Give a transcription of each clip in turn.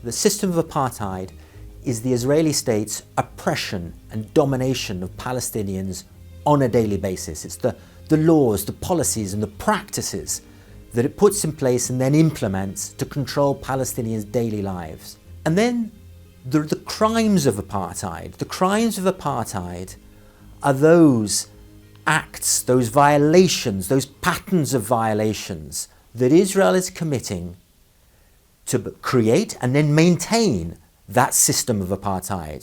The system of apartheid is the Israeli state's oppression and domination of Palestinians on a daily basis. It's the laws, the policies and the practices that it puts in place and then implements to control Palestinians' daily lives. And then the crimes of apartheid. The crimes of apartheid are those acts, those violations, those patterns of violations that Israel is committing to create and then maintain that system of apartheid.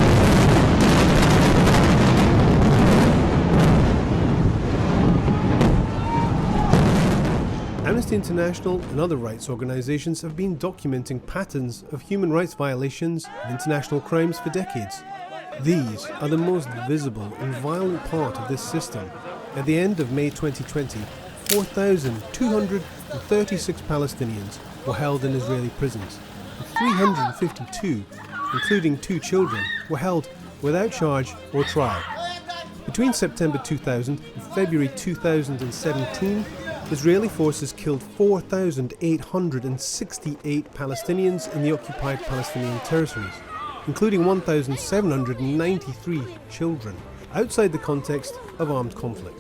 Amnesty International and other rights organisations have been documenting patterns of human rights violations and international crimes for decades. These are the most visible and violent part of this system. At the end of May 2020, 4,236 Palestinians were held in Israeli prisons, and 352, including 2 children, were held without charge or trial. Between September 2000 and February 2017, Israeli forces killed 4,868 Palestinians in the occupied Palestinian territories, including 1,793 children, outside the context of armed conflict.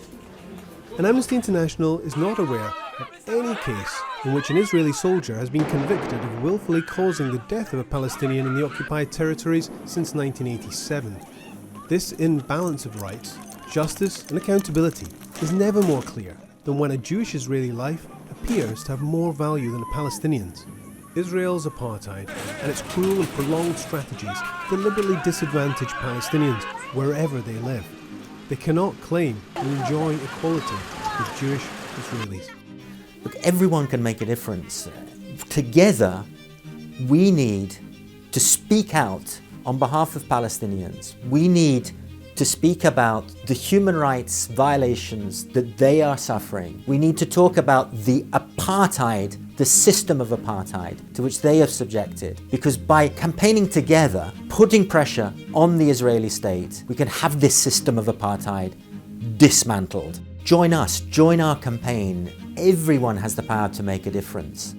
And Amnesty International is not aware of any case in which an Israeli soldier has been convicted of willfully causing the death of a Palestinian in the occupied territories since 1987. This imbalance of rights, justice and accountability is never more clear than when a Jewish Israeli life appears to have more value than a Palestinian's. Israel's apartheid and its cruel and prolonged strategies deliberately disadvantage Palestinians wherever they live. They cannot claim and enjoy equality with Jewish Israelis. Look, everyone can make a difference. Together, we need to speak out on behalf of Palestinians. We need to speak about the human rights violations that they are suffering. We need to talk about the apartheid, the system of apartheid to which they are subjected. Because by campaigning together, putting pressure on the Israeli state, we can have this system of apartheid dismantled. Join us, join our campaign. Everyone has the power to make a difference.